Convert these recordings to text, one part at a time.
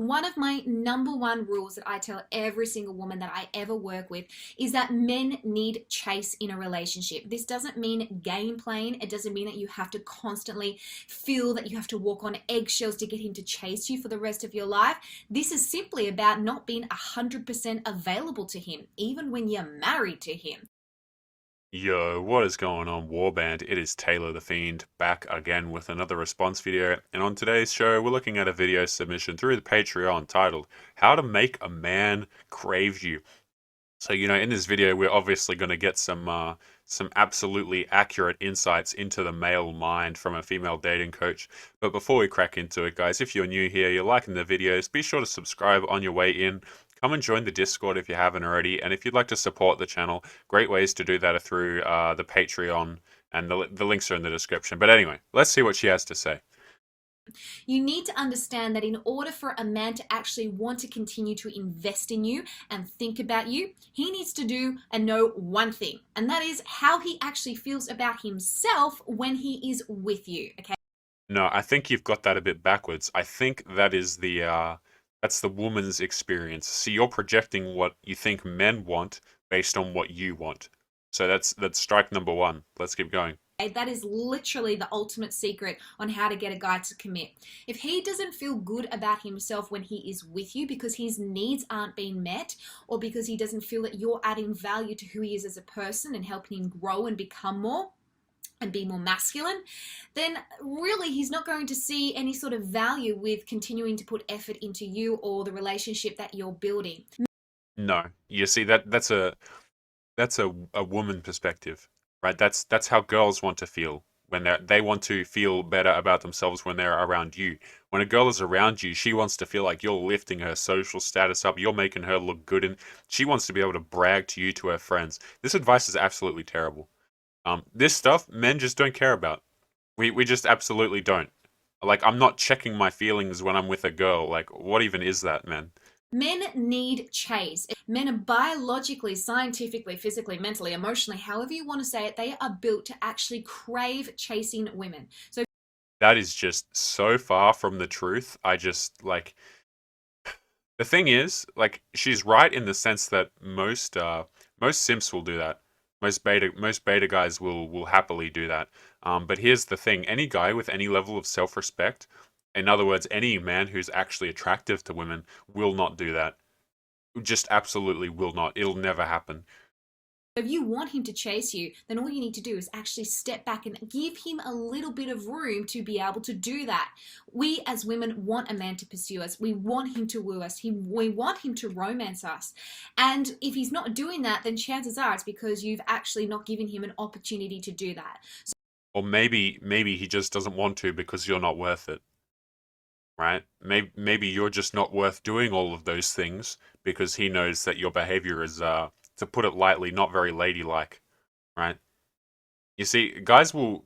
One of my number one rules that I tell every single woman that I ever work with is that men need chase in a relationship. This doesn't mean game playing. It doesn't mean that you have to constantly feel that you have to walk on eggshells to get him to chase you for the rest of your life. This is simply about not being 100% available to him, even when you're married to him. Yo, what is going on, Warband? It is Taylor the Fiend back again with another response video, and on today's show, we're looking at a video submission through the Patreon titled How to Make a Man Crave You. So, in this video, we're obviously going to get some absolutely accurate insights into the male mind from a female dating coach. But before we crack into it, guys, if you're new here, you're liking the videos, be sure to subscribe on your way in. Come and join the Discord if you haven't already. And if you'd like to support the channel, great ways to do that are through the Patreon, and the links are in the description. But anyway, let's see what she has to say. You need to understand that in order for a man to actually want to continue to invest in you and think about you, he needs to do and know one thing, and that is how he actually feels about himself when he is with you, okay? No, I think you've got that a bit backwards. I think that is that's the woman's experience. See, you're projecting what you think men want based on what you want. So that's strike number one. Let's keep going. That is literally the ultimate secret on how to get a guy to commit. If he doesn't feel good about himself when he is with you because his needs aren't being met, or because he doesn't feel that you're adding value to who he is as a person and helping him grow and become more and be more masculine, then really he's not going to see any sort of value with continuing to put effort into you or the relationship that you're building. No, you see that's a woman perspective, right? That's how girls want to feel when they want to feel better about themselves when they're around you. When a girl is around you, she wants to feel like you're lifting her social status up, you're making her look good, and she wants to be able to brag to you to her friends. This advice is absolutely terrible. This stuff men just don't care about. We just absolutely don't. Like, I'm not checking my feelings when I'm with a girl. Like, what even is that, man? Men need chase. Men are biologically, scientifically, physically, mentally, emotionally, however you want to say it, they are built to actually crave chasing women. So That is just so far from the truth. I just like the thing is, like, she's right in the sense that most simps will do that. Most beta guys will happily do that. But here's the thing: any guy with any level of self-respect, in other words, any man who's actually attractive to women, will not do that. Just absolutely will not. It'll never happen. if you want him to chase you, then all you need to do is actually step back and give him a little bit of room to be able to do that. We as women want a man to pursue us. We want him to woo us. We want him to romance us. And if he's not doing that, then chances are it's because you've actually not given him an opportunity to do that. Or maybe he just doesn't want to because you're not worth it, right? Maybe you're just not worth doing all of those things because he knows that your behavior is, to put it lightly, not very ladylike, right? You see, guys will.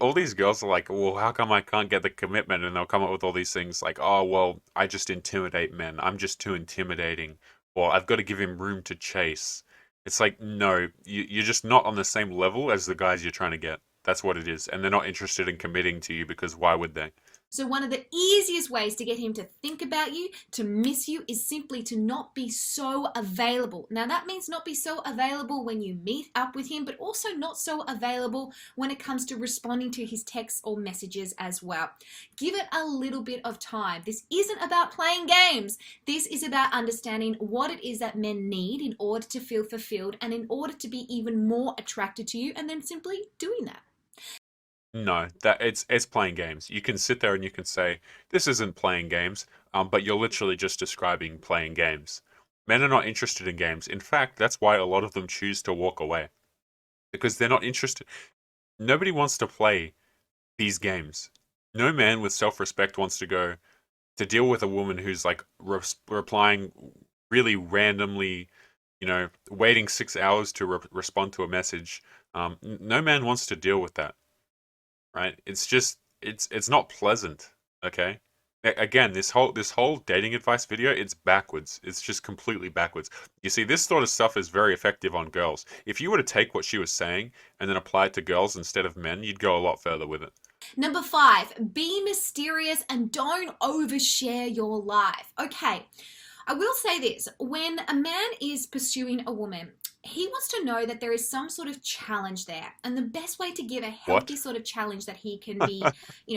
All these girls are like, well, how come I can't get the commitment? And they'll come up with all these things like, oh, well, I just intimidate men. I'm just too intimidating. Or I've got to give him room to chase. It's like, no, you're just not on the same level as the guys you're trying to get. That's what it is. And they're not interested in committing to you because why would they? So one of the easiest ways to get him to think about you, to miss you, is simply to not be so available. Now that means not be so available when you meet up with him, but also not so available when it comes to responding to his texts or messages as well. Give it a little bit of time. This isn't about playing games. This is about understanding what it is that men need in order to feel fulfilled and in order to be even more attracted to you, and then simply doing that. No, that it's playing games. You can sit there and you can say, this isn't playing games, but you're literally just describing playing games. Men are not interested in games. In fact, that's why a lot of them choose to walk away. Because they're not interested. Nobody wants to play these games. No man with self-respect wants to go to deal with a woman who's like replying really randomly, waiting 6 hours to respond to a message. No man wants to deal with that, right? It's just it's not pleasant. Okay. Again, this whole dating advice video, it's backwards. It's just completely backwards. You see, this sort of stuff is very effective on girls. If you were to take what she was saying and then apply it to girls instead of men, you'd go a lot further with it. Number 5, be mysterious and don't overshare your life. Okay, I will say this, when a man is pursuing a woman, he wants to know that there is some sort of challenge there. And the best way to give a healthy What? sort of challenge that he can be,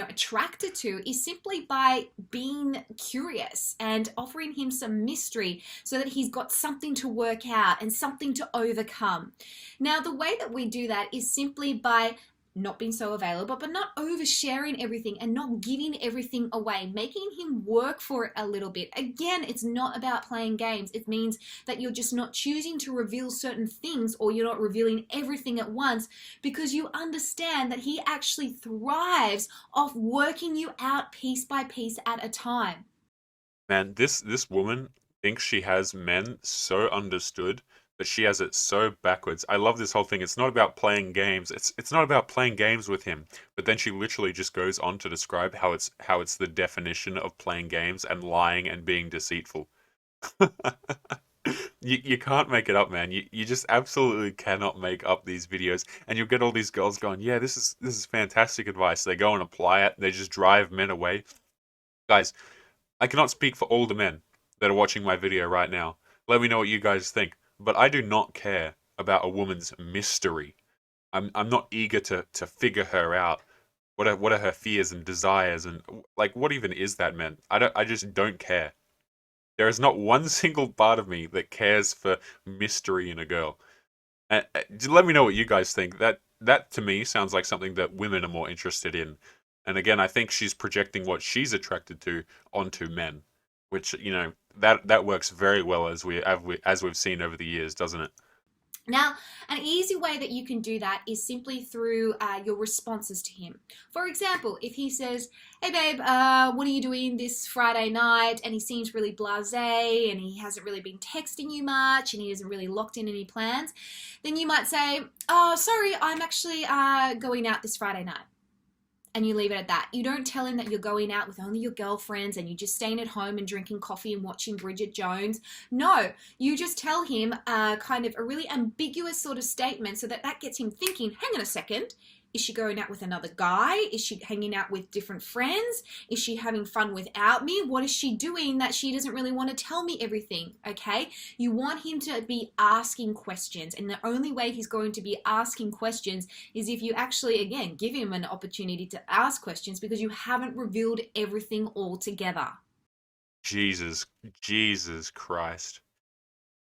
attracted to is simply by being curious and offering him some mystery so that he's got something to work out and something to overcome. Now, the way that we do that is simply by not being so available, but not oversharing everything and not giving everything away, making him work for it a little bit. Again, it's not about playing games. It means that you're just not choosing to reveal certain things, or you're not revealing everything at once, because you understand that he actually thrives off working you out piece by piece at a time. Man, this woman thinks she has men so understood, but she has it so backwards. I love this whole thing. It's not about playing games. It's not about playing games with him. But then she literally just goes on to describe how it's the definition of playing games and lying and being deceitful. You can't make it up, man. You just absolutely cannot make up these videos. And you'll get all these girls going, "Yeah, this is fantastic advice." They go and apply it. They just drive men away. Guys, I cannot speak for all the men that are watching my video right now. Let me know what you guys think. But I do not care about a woman's mystery. I'm not eager to figure her out. What are her fears and desires, and like, what even is that, man? I just don't care. There is not one single part of me that cares for mystery in a girl. Let me know what you guys think. That to me sounds like something that women are more interested in. And again, I think she's projecting what she's attracted to onto men, which that works very well as we've seen over the years, doesn't it? Now, an easy way that you can do that is simply through your responses to him. For example, if he says, "Hey babe, what are you doing this Friday night?" and he seems really blasé and he hasn't really been texting you much and he isn't really locked in any plans, then you might say, "Oh, sorry, I'm actually going out this Friday night." And you leave it at that. You don't tell him that you're going out with only your girlfriends and you're just staying at home and drinking coffee and watching Bridget Jones. No, you just tell him kind of a really ambiguous sort of statement so that gets him thinking, hang on a second, is she going out with another guy? Is she hanging out with different friends? Is she having fun without me? What is she doing that she doesn't really want to tell me everything? Okay? You want him to be asking questions, and the only way he's going to be asking questions is if you actually, again, give him an opportunity to ask questions, because you haven't revealed everything altogether. Jesus Christ.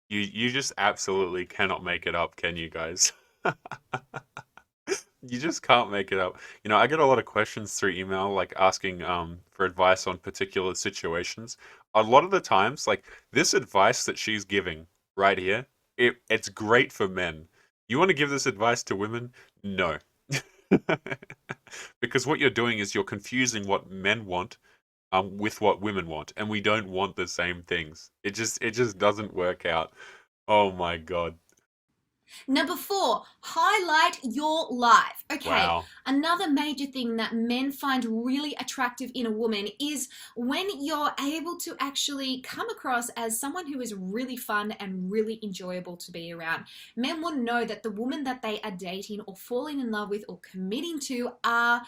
You just absolutely cannot make it up, can you guys? You just can't make it up. I get a lot of questions through email, like asking for advice on particular situations. A lot of the times, like, this advice that she's giving right here, it's great for men. You want to give this advice to women? No. Because what you're doing is you're confusing what men want with what women want, and we don't want the same things. It just doesn't work out. Oh my God. Number 4, highlight your life. Okay, Wow. another major thing that men find really attractive in a woman is when you're able to actually come across as someone who is really fun and really enjoyable to be around. Men want to know that the woman that they are dating or falling in love with or committing to are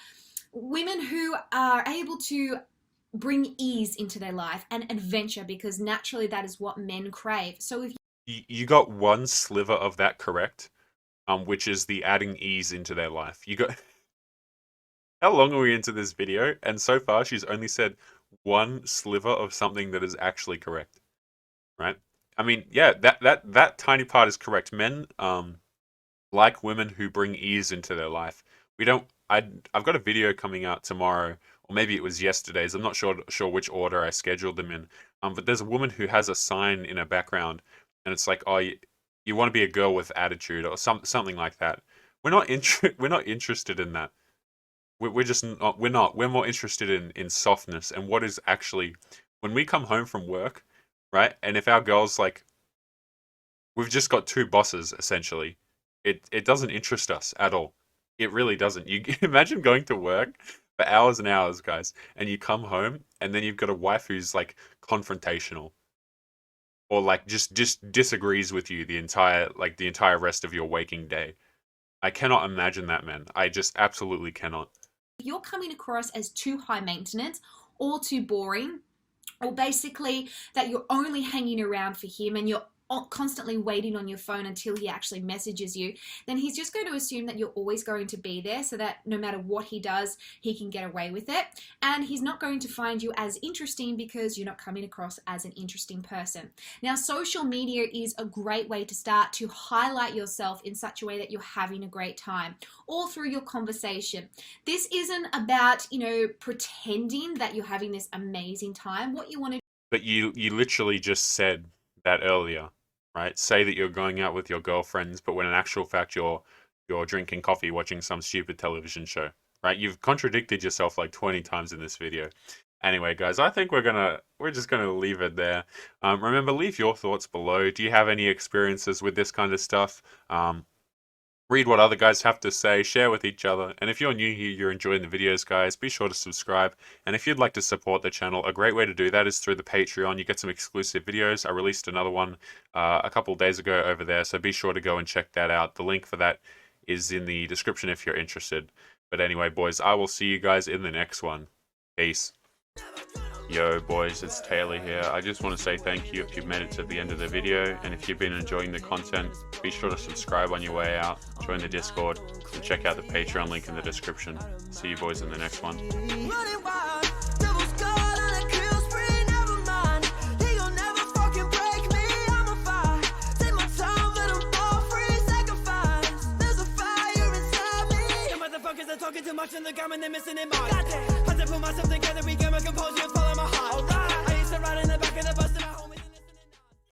women who are able to bring ease into their life and adventure, because naturally that is what men crave. So if You got one sliver of that correct, which is the adding ease into their life. You got How long are we into this video? And so far, she's only said one sliver of something that is actually correct, right? I mean, yeah, that tiny part is correct. Men like women who bring ease into their life. We don't. I've got a video coming out tomorrow, or maybe it was yesterday's. I'm not sure which order I scheduled them in. But there's a woman who has a sign in her background, and it's like, "Oh, you want to be a girl with attitude," or something like that. We're not interested in that. We're just not. We're not. We're more interested in softness and what is actually when we come home from work, right? And if our girls, like, we've just got two bosses essentially. It doesn't interest us at all. It really doesn't. You imagine going to work for hours and hours, guys, and you come home and then you've got a wife who's like confrontational, or like just disagrees with you the entire rest of your waking day. I cannot imagine that, man. I just absolutely cannot. If you're coming across as too high maintenance or too boring, or basically that you're only hanging around for him and you're constantly waiting on your phone until he actually messages you, then he's just going to assume that you're always going to be there, so that no matter what he does, he can get away with it. And he's not going to find you as interesting because you're not coming across as an interesting person. Now, social media is a great way to start to highlight yourself in such a way that you're having a great time, all through your conversation. This isn't about, pretending that you're having this amazing time. What you want to But you literally just said that earlier, right? Say that you're going out with your girlfriends, but when in actual fact you're drinking coffee watching some stupid television show, right? You've contradicted yourself like 20 times in this video. Anyway, guys, I think we're just gonna leave it there. Remember, leave your thoughts below. Do you have any experiences with this kind of stuff? Read what other guys have to say, share with each other, and if you're new here, you're enjoying the videos, guys, be sure to subscribe. And if you'd like to support the channel, a great way to do that is through the Patreon. You get some exclusive videos. I released another one a couple days ago over there, so be sure to go and check that out. The link for that is in the description if you're interested. But anyway, boys, I will see you guys in the next one. Peace. Yo boys, it's Taylor here. I just want to say thank you if you've made it to the end of the video, and if you've been enjoying the content, be sure to subscribe on your way out, join the Discord, and check out the Patreon link in the description. See you boys in the next one. Talking too much in the gum and they're missing it. Had to put myself together, we can compose your